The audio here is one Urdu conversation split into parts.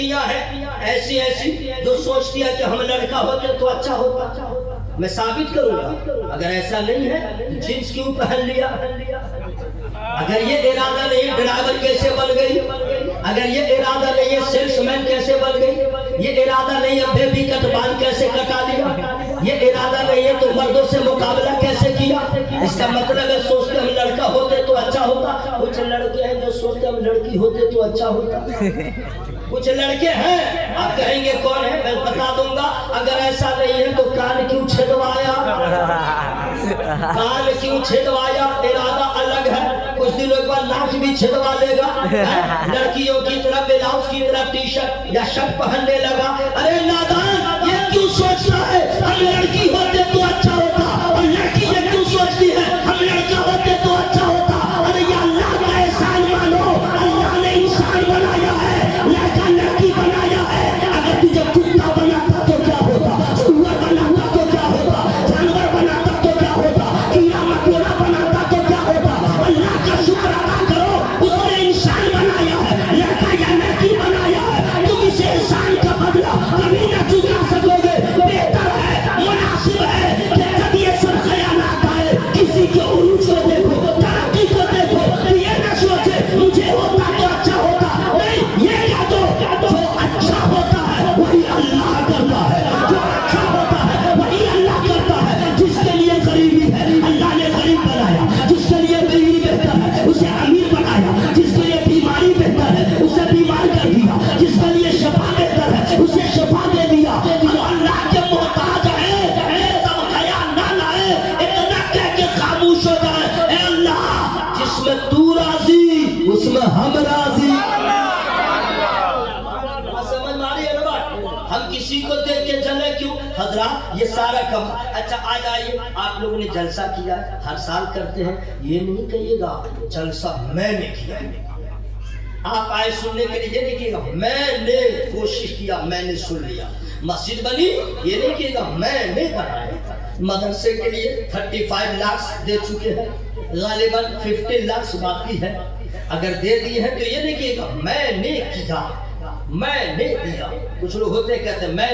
لڑکیاں ہیں ایسی ایسی جو سوچتی ہے کہ ہم لڑکا ہوتے تو اچھا ہوتا. میں ثابت کروں گا اگر ایسا نہیں ہے جنس کیوں پہن لیا. اگر یہ ارادہ نہیں ڈرائیور کیسے بن گئی, اگر یہ ارادہ نہیں ہے سیلس مین کیسے بن گئی, یہ ارادہ نہیں ہے بیبی کٹ بال کیسے کٹا لیا, یہ ارادہ نہیں ہے تو مردوں سے مقابلہ کیسے کیا. اس کا مطلب ہے سوچتے ہم لڑکا ہوتے تو اچھا ہوتا. کچھ لڑکے ہیں جو سوچتے ہم لڑکی ہوتے تو اچھا ہوتا. کچھ لڑکے ہیں آپ کہیں گے کون ہے, میں بتا دوں گا. اگر ایسا نہیں ہے تو کان کیوں چھدوایا, کان کیوں چھدوایا, ارادہ الگ ہے. کچھ دنوں کے بعد ناک بھی چھدوا لے گا, لڑکیوں کی طرح بلاؤز کی طرح ٹی شرٹ یا شرٹ پہننے لگا. ارے نادان یہ کیوں سوچتا ہے ہم لڑکی ہوتے تو اچھا ہوتا, اور لڑکی یہ کیوں سوچتی ہے ہم لڑکا ہوتے تو اچھا ہوتا. ارے یہ اللہ کا احسان مانو, اللہ نے انسان بنایا ہے, لڑکا لڑکی بنایا ہے. اگر تجھے کتا بناتا تو کیا ہوتا, سور بناتا تو کیا ہوتا, جانور بناتا تو کیا ہوتا, کیڑا مکوڑا بناتا تو کیا ہوتا. اللہ کا شکر ادا کرو, اس نے انسان بنایا ہے, لڑکا یا لڑکی بنایا ہے. تم اس احسان کا بدلہ کبھی نہ چکا سکو گے. بہتر ہے, مناسب ہے کہ کبھی یہ سب خیالات آئے, کسی کے عروج کو دیکھو, ترقی کو دیکھو, یہ نہ سوچے مجھے ہوتا تو اچھا ہوتا. نہیں, یہ کہہ دو جو اچھا ہوتا ہے وہی اللہ کرتا ہے, جو اچھا ہوتا ہے وہی اللہ کرتا ہے. جس کے لیے غریبی ہے اللہ نے غریب بنایا, جس کے لیے بیوی بہتر ہے اسے امیر بنایا, جس کے لیے بیماری بہتر ہے اسے بیمار کر دیا, جس کے لیے شفا بہتر ہے اسے شفا دے دیا. ہم اللہ کے محتاج ہیں, یہ سب خیال نہ لائے, اتنا کہہ کے خاموش ہو جائے. اے اللہ جس میں تو راضی اس میں ہم راضی. سمجھ میں آ رہی ہے نا بات؟ ہم کسی کو دیکھ کے جلے کیوں حضرات, یہ سارا کم. اچھا آ جائیے, آپ لوگوں نے جلسہ کیا, ہر سال کرتے ہیں, یہ نہیں کہیے گا جلسہ میں نے کیا. آپ آئے سننے کے لیے, یہ نہیں کہیے گا میں نے کوشش کیا میں نے سن لیا. مسجد بنی, یہ نہیں کہیے گا میں نے بنایا. مدرسے کے لیے 35 لاکھ دے چکے ہیں, غالباً 50 لاکھ باقی ہے. اگر دے دیے ہیں تو یہ نہیں کہے گا میں نے کیا, میں نے دیا. کچھ لوگ ہوتے کہتے ہیں میں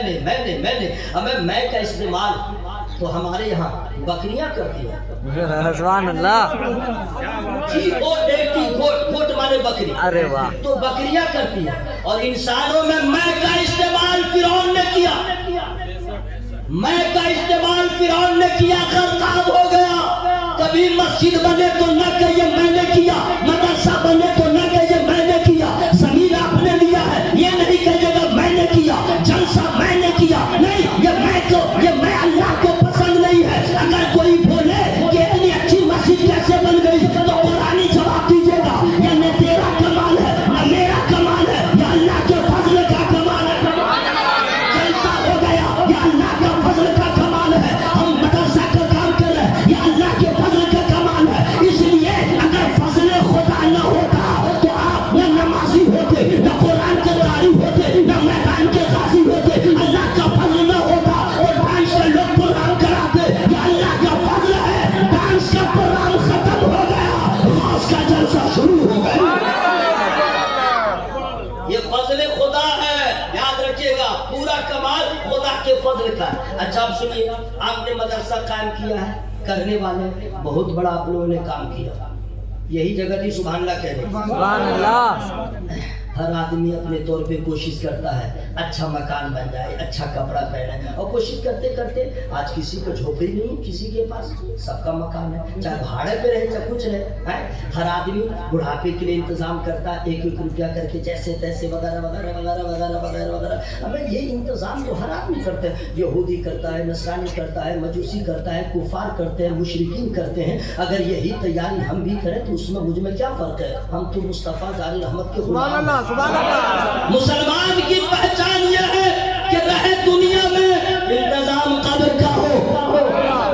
نے. ہمیں میں کا استعمال تو ہمارے یہاں بکریاں کرتی ہیں. سبحان اللہ. گوٹ مانے بکری, ارے واہ, تو بکریاں کرتی ہیں. اور انسانوں میں کا استعمال فرعون نے کیا, میں کا استعمال فرعون نے کیا, غرقاب ہو گیا. کبھی مسجد بنے تو نہ کہیے میں نے کیا, مدرسہ بنے تو نہ کہیے میں نے کیا, زمین آپ نے لیا ہے یہ نہیں کہیے گا میں نے کیا, جلسہ میں نے کیا. نہیں, یہ میں اللہ کو پسند نہیں ہے. اگر کوئی بولے کہ اتنی اچھی مسجد کیسے بن گئی تو قرآنی جواب دیجیے گا یہ نہ تیرا کمال ہے نہ میرا کمال ہے, یہ اللہ کے فضل کا کمال ہے. جلسہ ہو گیا یہ اللہ کا فضل کا کمال ہے. ہم مدرسہ کا کام کر رہے ہیں یہ اللہ کے فضل کا کمال ہے. اس لیے اگر فضل خدا نہ ہوتا تو آپ نہ نمازی ہوتے, نہ قرآن کے قاری ہوتے, نہ میدان کے غازی ہوتے. اللہ کا فضل نہ ہوتا اور ڈانس کے لوگ پروگرام کراتے, یہ اللہ کا فضل ہے. ڈانس کا پروگرام ختم ہو گیا, غوث کا جلسہ شروع ہو گیا. یہ فضل خدا ہے, یاد رکھیے گا, پورا کمال خدا کے فضل کا. اچھا اب سنیے, آپ نے مدرسہ قائم کیا ہے, کرنے والے بہت بڑا آپ لوگوں نے کام کیا. یہی جگہ تھی سبحان اللہ کہہ رہے. سبحان اللہ. ہر آدمی اپنے طور پہ کوشش کرتا ہے اچھا مکان بن جائے, اچھا کپڑا پہنے, اور کوشش کرتے کرتے آج کسی کو جھوپڑی نہیں, کسی کے پاس سب کا مکان ہے, چاہے بھاڑے پہ رہے چاہے کچھ رہے. ہر آدمی بڑھاپے کے لیے انتظام کرتا ہے, 1-1 روپیہ کر کے جیسے تیسے وغیرہ وغیرہ وغیرہ وغیرہ وغیرہ وغیرہ. ہمیں یہ انتظام تو ہر آدمی کرتے ہیں, یہودی کرتا ہے, نصرانی کرتا ہے, مجوسی کرتا ہے, کفار کرتے ہیں, مشرکین کرتے ہیں. اگر یہی تیاری ہم بھی کریں تو اس میں مجھ میں کیا فرق ہے؟ ہم تو مصطفیٰ جاری رحمت کے غلام ہیں. مسلمان کی پہچان یہ ہے کہ رہے دنیا میں انتظام قبر کا ہو,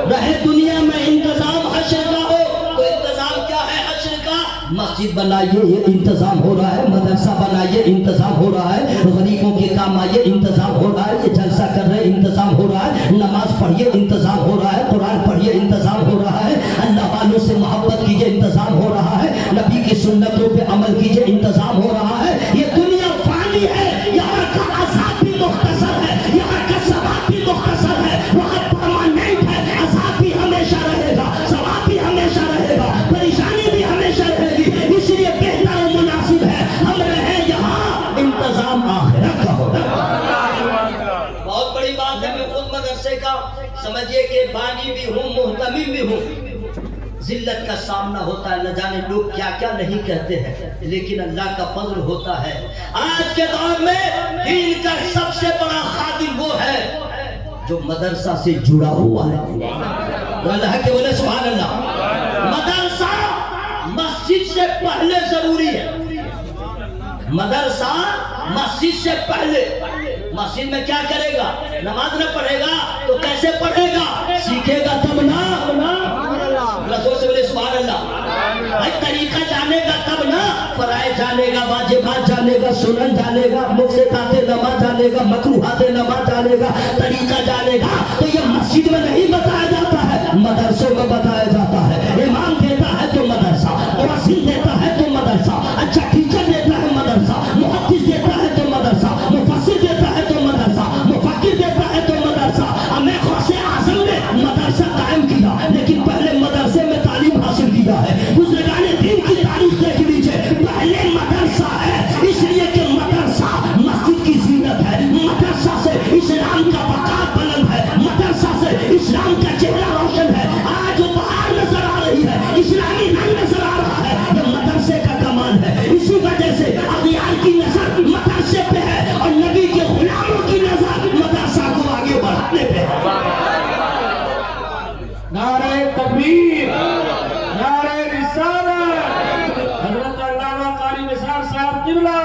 رہے دنیا میں انتظام حشر کا ہو. تو انتظام کیا ہے حشر کا؟ مسجد بنائیے یہ انتظام ہو رہا ہے, مدرسہ بنائیے انتظام ہو رہا ہے, غریبوں کے کام آئیے انتظام ہو رہا ہے, یہ جلسہ کر رہے انتظام ہو رہا ہے, نماز پڑھیے انتظام ہو رہا ہے, قرآن پڑھیے انتظام ہو رہا ہے, اللہ والوں سے محبت کیجیے انتظام ہو رہا ہے, نبی کی سنتوں پہ عمل کیجیے انتظام ہو رہا ہے. یہ دنیا فانی ہے, یہاں کا عذاب بھی مختصر ہے، یہاں کا ثواب بھی مختصر ہے، وہاں پرماننٹ ہے، عذاب بھی ہمیشہ رہے گا، ثواب بھی ہمیشہ رہے گا، پریشانی بھی ہمیشہ رہے گی، اس لیے بہتر و مناسب ہے ہم رہیں یہاں، انتظام آخرت کا ہوگا۔ بہت بڑی بات ہے، میں خود مدرسے کا سمجھیے کہ بانی بھی ہوں، محتمم بھی ہوں۔ ذلت کا سامنا ہوتا ہے، نہ جانے لوگ کیا کیا نہیں کہتے ہیں، لیکن اللہ کا فضل ہوتا ہے۔ آج کے دور میں دین کا سب سے بڑا خادم وہ ہے جو مدرسہ سے جڑا ہوا ہے۔ اللہ کے بولے سبحان اللہ۔ مدرسہ مسجد سے پہلے ضروری ہے، مدرسہ مسجد سے پہلے۔ مسجد میں کیا کرے گا؟ نماز نہ پڑھے گا تو کیسے پڑھے گا؟ سیکھے گا تب نہ، رسول سے بولے سبحان اللہ۔ بھائی طریقہ جانے گا تب نہ، فرائض جانے گا، واجبات جانے گا، سنن جانے گا، مفسدات نماز جانے گا، مکروہات نماز جانے گا، طریقہ جانے گا۔ تو یہ مسجد میں نہیں بتایا جاتا ہے، مدرسوں میں بتایا جاتا ہے۔ امام دیتا ہے تو مدرسہ، مؤذن دیتا ہے تو مدرسہ، اچھا ٹیچر دیتا ہے مدرسہ، محدث دیتا ہے تو مدرسہ، مفسر دیتا ہے تو مدرسہ، مفکر دیتا ہے تو مدرسہ۔ ہمیں غوث اعظم نے مدرسہ قائم کیا، لیکن پہلے مدرسے میں تعلیم حاصل کیا ہے۔ بزرگان دین کی تاریخ دیکھ لیجئے، پہلے مدرسہ ہے، اس لیے کہ مدرسہ مسجد کی زینت ہے، مدرسہ سے اسلام کا وقار بلند ہے، مدرسہ سے اسلام کا چہرہ روشن ہے۔ آج وہ باہر نظر آ رہی ہے، اسلامی رنگ نظر آ رہا ہے، یہ مدرسے کا کمال ہے۔ اسی وجہ سے اغیار کی نظر مدرسے پہ ہے اور نبی کے غلاموں کی نظر مدرسہ کو آگے بڑھانے پہ ہے۔ نعرہ تکبیر، نعرہ رسالت، حضرت علامہ قاری نثار صاحب قبلہ۔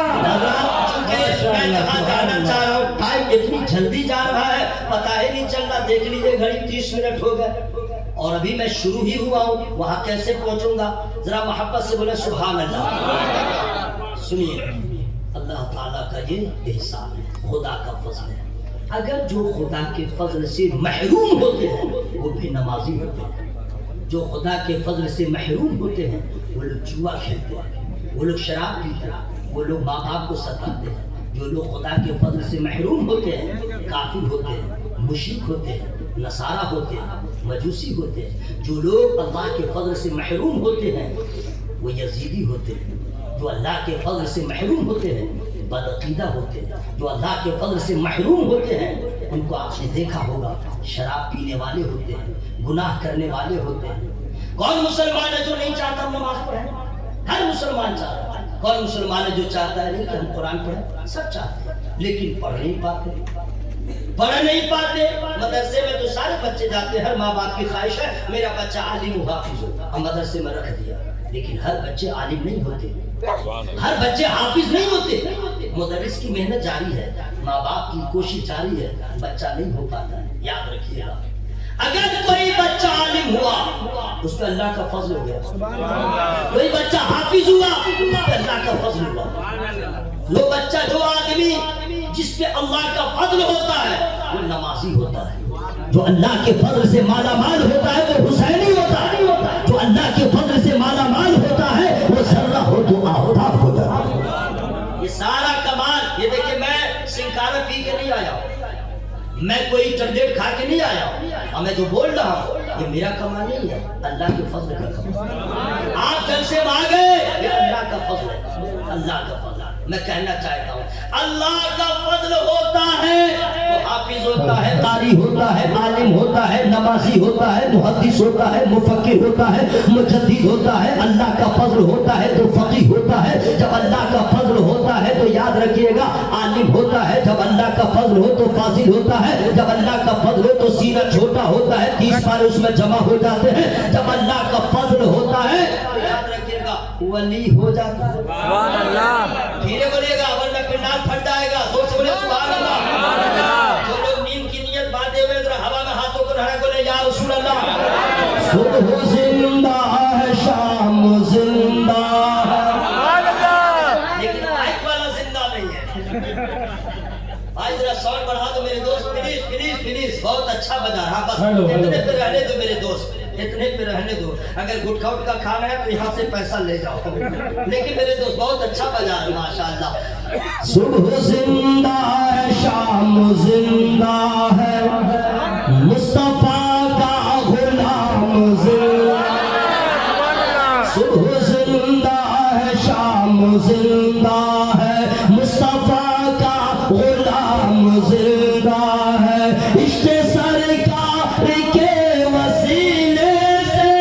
میں کہاں جانا چاہ رہا ہوں، ٹائم اتنی جلدی جا رہا ہے پتہ ہی نہیں چل رہا۔ دیکھ لیجئے گھڑی 30 منٹ ہو گئے اور ابھی میں شروع ہی ہوا ہوں، وہاں کیسے پہنچوں گا؟ ذرا محبت سے بولے سبحان اللہ۔ سنیے، اللہ تعالیٰ کا یہ احسان ہے، خدا کا فضل ہے۔ اگر جو خدا کے فضل سے محروم ہوتے ہیں وہ بھی نمازی ہوتے ہیں، جو خدا کے فضل سے محروم ہوتے ہیں وہ لوگ جوا کھیلتے ہیں، وہ لوگ شراب پیتے ہیں، وہ لوگ ماں باپ کو ستاتے ہیں۔ جو لوگ خدا کے فضل سے محروم ہوتے ہیں کافر ہوتے ہیں، مشرک ہوتے ہیں، نصارہ ہوتے ہیں، مجوسی ہوتے ہیں۔ جو لوگ اللہ کے فضل سے محروم ہوتے ہیں وہ یزیدی ہوتے ہیں۔ جو اللہ کے فضل سے محروم ہوتے ہیں بدعقیدہ ہوتے ہیں۔ جو اللہ کے فضل سے محروم ہوتے ہیں ان کو آپ نے دیکھا ہوگا شراب پینے والے ہوتے ہیں، گناہ کرنے والے ہوتے ہیں۔ کون مسلمان ہے جو نہیں چاہتا ہم نماز پڑھیں؟ ہر مسلمان چاہتا ہے۔ کون مسلمان ہے جو چاہتا ہے نہیں کہ ہم قرآن پڑھیں؟ سب چاہتے ہیں، لیکن پڑھ نہیں پاتے، پڑھ نہیں پاتے۔ مدرسے میں تو سارے بچے جاتے ہیں، ہر ماں باپ کی خواہش ہے میرا بچہ عالم و حافظ ہو، ہم مدرسے میں رکھ دیا، لیکن ہر بچے عالم نہیں ہوتے، ہر بچے حافظ نہیں ہوتے۔ مدرس کی محنت جاری ہے، ماں باپ کی کوشش جاری ہے، بچہ نہیں ہو پاتا ہے۔ یاد رکھیے گا، اگر کوئی بچہ عالم ہوا اس پہ اللہ کا فضل ہو گیا، کوئی بچہ حافظ ہوا اس پہ اللہ کا فضل ہوا۔ وہ بچہ جو آدمی جس پہ اللہ کا فضل ہوتا ہے وہ نمازی ہوتا ہے، جو اللہ کے فضل سے مالا مال ہوتا ہے وہ حسینی ہوتا ہے، جو اللہ کے فضل سے مالا مال ہوتا ہے وہ ذرہ ہو تو آفتاب ہو جاتا ہے۔ یہ سارا کمال، یہ دیکھیں میں سنکارا پی کے نہیں آیا ہوں، میں کوئی ٹرڈیٹ کھا کے نہیں آیا ہوں، اور میں جو بول رہا ہوں یہ میرا کمال نہیں ہے، اللہ کے فضل کا کمال۔ آپ جلسے میں آ گئے، یہ اللہ کا فضل ہے، اللہ کا فضل۔ میں کہنا چاہتا ہوں اللہ کا فضل ہوتا ہے تو حافظ ہوتا ہے، قاری ہوتا ہے، عالم ہوتا ہے، نمازی ہوتا ہے، محدث ہوتا ہے، مفکر ہوتا ہے، مجدد ہوتا ہے۔ اللہ کا فضل ہوتا ہے تو فقیہ ہوتا ہے۔ جب اللہ کا فضل ہوتا ہے تو یاد رکھیے گا عالم ہوتا ہے، جب اللہ کا فضل ہو تو فاضل ہوتا ہے، جب اللہ کا فضل ہو تو سینہ چھوٹا ہوتا ہے، 30 پارے اس میں جمع ہو جاتے ہیں۔ جب اللہ کا فضل ہوتا ہے تو یاد رکھیے گا ولی ہو جاتا ہے۔ سبحان اللہ، دھیرے بولیے گا ورنہ پنڈال پھٹ جائے گا، زور سے بولے سبحان اللہ۔ جو لوگ نیند کی نیت باندھے ہوئے ذرا ہوا میں ہاتھوں کو رہا بولے یا رسول اللہ۔ صبح زندہ ہے، شام زندہ ہے، لیکن مائک والا زندہ نہیں ہے۔ آج ذرا ساؤنڈ بڑھا دو میرے دوست، پلیز پلیز پلیز، بہت اچھا بجا رہا، بس اتنے پہ رہنے دو میرے دوست۔ اتنے پہ رہنے دو، اگر گٹکا وٹکا کھانا ہے تو یہاں سے پیسہ لے جاؤ. لیکن میرے دوست بہت اچھا بجا ہے ماشاءاللہ. صبح زندہ ہے شام زندہ ہے مصطفیٰ کا غلام زندہ. صبح زندہ ہے شام زندہ ہے مصطفیٰ کا غلام زندہ ہے. عشق سرکار کے وسیلے سے،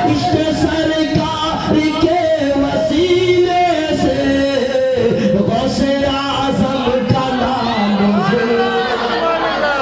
عشق سرکار کے وسیلے سے غوث اعظم کا نام زندہ.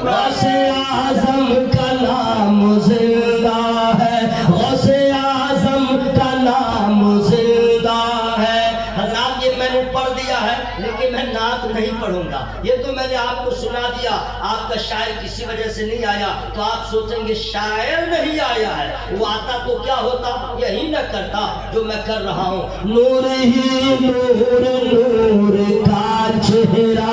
غوث اعظم کا نام زندہ ہے، غوث اعظم کا نام زندہ ہے. حضرات یہ میں نے پڑھ دیا ہے لیکن میں نعت نہیں پڑھوں گا. یہ تو میں نے آپ کو سنا دیا. آپ کا شاعر کسی وجہ سے نہیں آیا تو آپ سوچیں گے شاعر نہیں آیا ہے. وہ آتا تو کیا ہوتا، یہی نہ کرتا جو میں کر رہا ہوں. نور ہی نور نور کا چہرہ،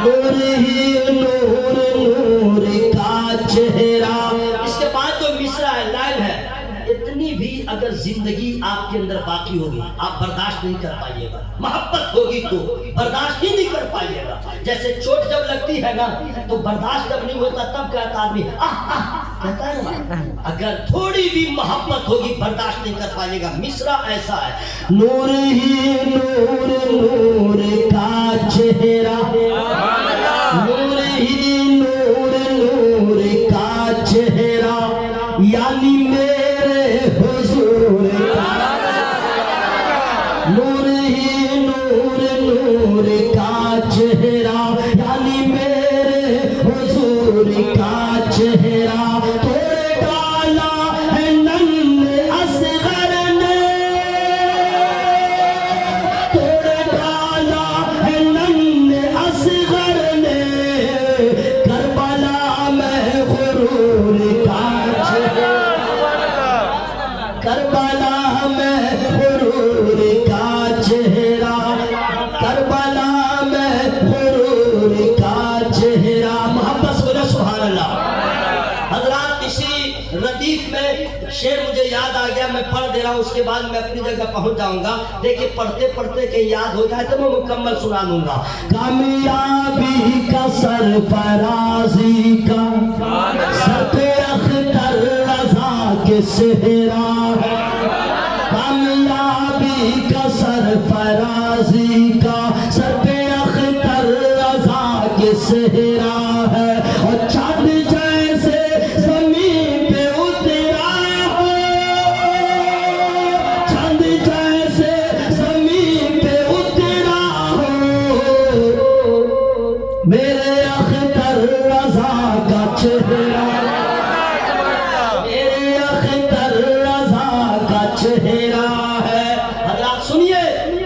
نور ہی نور نور کا چہرہ. اس کے بعد جو مصرع ہے، لائن ہے، اتنی بھی اگر زندگی آپ کے اندر باقی ہوگی آپ برداشت نہیں کر پائیے گا. محبت ہوگی تو برداشت ہی نہیں کر پائیے گا. جیسے چوٹ جب لگتی ہے نا تو برداشت جب نہیں ہوتا تب کہتا آدمی آہ آہ کہتا ہے نا. اگر تھوڑی بھی محبت ہوگی برداشت نہیں کر پائیے گا. مصرع ایسا ہے، نور ہی نور نور کا چہرہ، نور ہی نور نور کا چہرہ، یعنی میرے حضور کا. نور ہی نور نور کا چہرہ، یعنی میرے حضور کا چہرہ. توڑ ڈالا ہے ننھ اصغر نے، توڑ ڈالا ہے ننھ اصغر نے، کربلا میں غرور کا چہرہ، کربلا میں غرور کا چہرہ، کربلا میں غرور کا چہرہ. محبت سے بولے سبحان اللہ. حضرات اسی ردیف میں شعر مجھے یاد آ گیا، میں پڑھ دے رہا ہوں، اس کے بعد میں اپنی جگہ پہنچ جاؤں گا. دیکھیں پڑھتے پڑھتے کہیں یاد ہو جائے تو میں مکمل سنا دوں گا. کامیابی کا سرفرازی کا سر پہ اختر رضا کے صحرا ہے. کامیابی کا سرفرازی کا سر پہ اختر رضا کے صحرا ہے. اور چاند جیسے زمین پہ اترا ہو، چاند جیسے زمین پہ اترا ہو، میرے اختر رضا کا چہرہ، میرے اختر رضا کا چہرہ ہے. حضرات سنیے،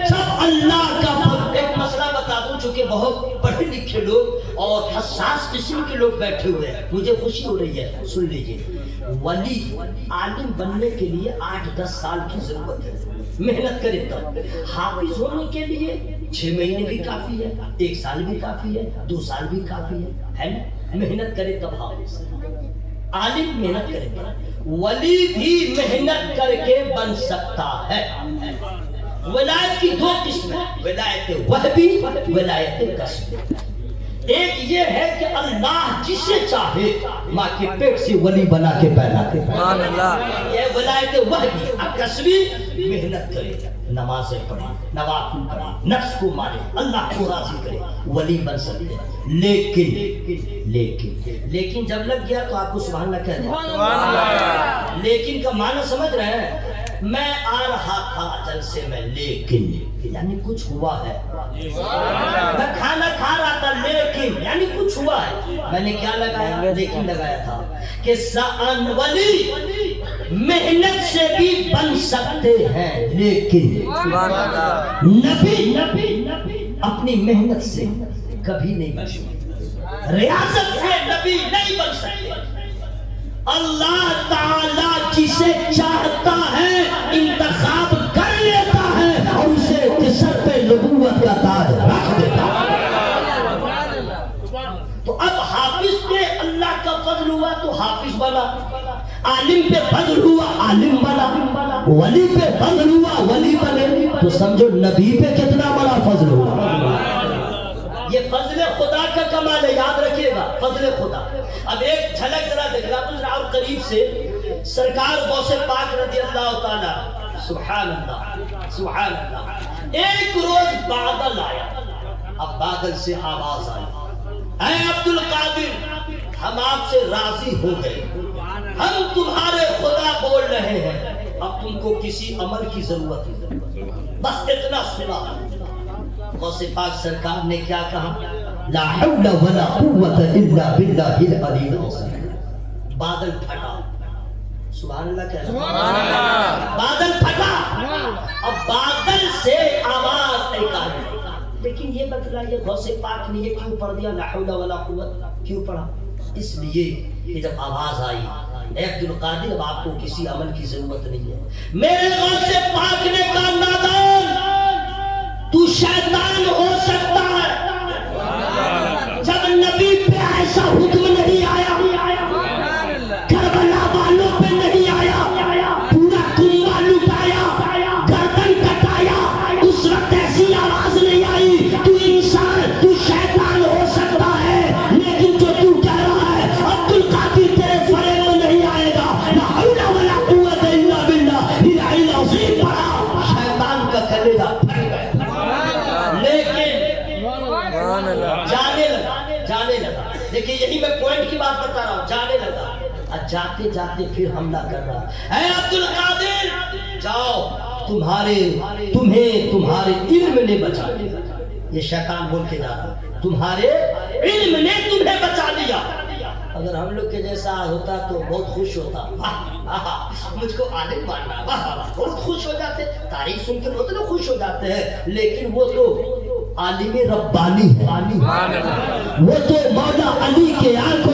سب اللہ کا فضل. ایک مسئلہ بتا دوں، چونکہ بہت پڑھے لکھے لوگ اور حساس قسم کے لوگ بیٹھے ہوئے ہیں، مجھے خوشی ہو رہی ہے. سن لیجیے، ولی عالم بننے کے لیے 8-10 سال کی ضرورت ہے. محنت کرے تب. حافظ ہونے کے لیے 6 مہینے بھی کافی ہے، 1 سال بھی کافی ہے، 2 سال بھی کافی ہے نا. محنت کرے تب حافظ. عالم محنت کرے تب. ولی بھی محنت کر کے بن سکتا ہے. ولایت کی 2 قسمیں، ولایت وہبی، ولایت کسبی. ایک یہ ہے کہ اللہ جسے چاہے ماں کے پیٹ سے ولی بنا کے پیدا کرے، یہ ولایت وحی. کسبی محنت کرے، نمازیں پڑھے، نوافل پڑھے، نفس کو مارے، اللہ کو راضی کرے، ولی بن سکتے ہیں. لیکن جب لگ گیا تو آپ کو سبحان اللہ کہہ دیں. لیکن کا معنی سمجھ رہے ہیں؟ میں آ رہا تھا جلسے میں لیکن یعنی کچھ ہوا ہے. میں کھانا کھا رہا تھا لیکن یعنی کچھ ہوا ہے. میں نے کیا لگایا؟ لیکن لگایا تھا کہ سان ولی محنت سے بھی بن سکتے ہیں، لیکن نبی اپنی محنت سے کبھی نہیں بن سکتے، ریاضت سے نبی نہیں بن سکتے. اللہ تعالیٰ جسے چاہتا ہے انتخاب کر لیتا ہے اور اسے سر پہ نبوت کا تاج رکھ دیتا ہے. اللہ کا فضل ہوا تو حافظ بنا, عالم پہ فضل ہوا عالم بنا, ولی پہ فضل ہوا ولی بنے, تو سمجھو نبی پہ کتنا بڑا فضل ہوا. یہ فضل خدا کا کمال ہے, یاد رکھیے گا, فضل خدا. اب ایک جھلک ذرا دیکھنا اور قریب سے سرکار غوث پاک رضی اللہ تعالی, سبحان اللہ سبحان اللہ. ایک روز بادل آیا, اب بادل سے آواز آئی, اے عبد القادر ہم آپ سے راضی ہو گئے, ہم تمہارے خدا بول رہے ہیں, اب تم کو کسی عمل کی ضرورت ہے, بس اتنا سنا. غوث پاک سرکار نے کیا کہا, لا حول ولا قوت الا باللہ العلی العظیم. بادل پھٹا, سبحان اللہ کہہ رہا, بادل پھٹا. اب بادل سے آواز ایک آئی, لیکن یہ بتلائیے غوث پاک نے یہ کیوں پڑھ دیا لا حول ولا قوت, کیوں پڑھا؟ اس لیے کہ جب آواز آئی اے عبد القادر اب آپ کو کسی عمل کی ضرورت نہیں ہے, میرے غوث پاک نے کہا نادان تو شیطان ہو سکتا ہے, جب نبی پہ ایسا حکم نہیں آیا, کربلا والوں پہ نہیں آیا, پورا کنبہ لٹایا, گردن کٹایا, اس وقت ایسی آواز نہیں آئی تو انسان تو شیطان ہو سکتا ہے, لیکن جو تو کہہ رہا ہے عبد القادر تیرے فریب میں نہیں آئے گا, لا حول ولا قوت الا باللہ العلی العظیم پڑھا, شیطان کا کلیجہ پھٹ گیا. لیکن جانے لگا. دیکھیں یہی میں پوائنٹ کی بات بتا رہا ہوں, جانے لگا. جاتے جاتے پھر حملہ کر رہا, اے عبد القادر جاؤ, تمہیں تمہارے علم نے بچا لیا. یہ شیطان بول کے جا رہا, تمہارے علم نے تمہیں بچا لیا. اگر ہم لوگ کے جیسا ہوتا تو بہت خوش ہوتا, مجھ کو عالم ماننا, بہت خوش ہو جاتے, تاریخ سن کے بہت لوگ خوش ہو جاتے ہیں. لیکن وہ تو عالم ربانی ہے, وہ تو مولا علی کے آنکھوں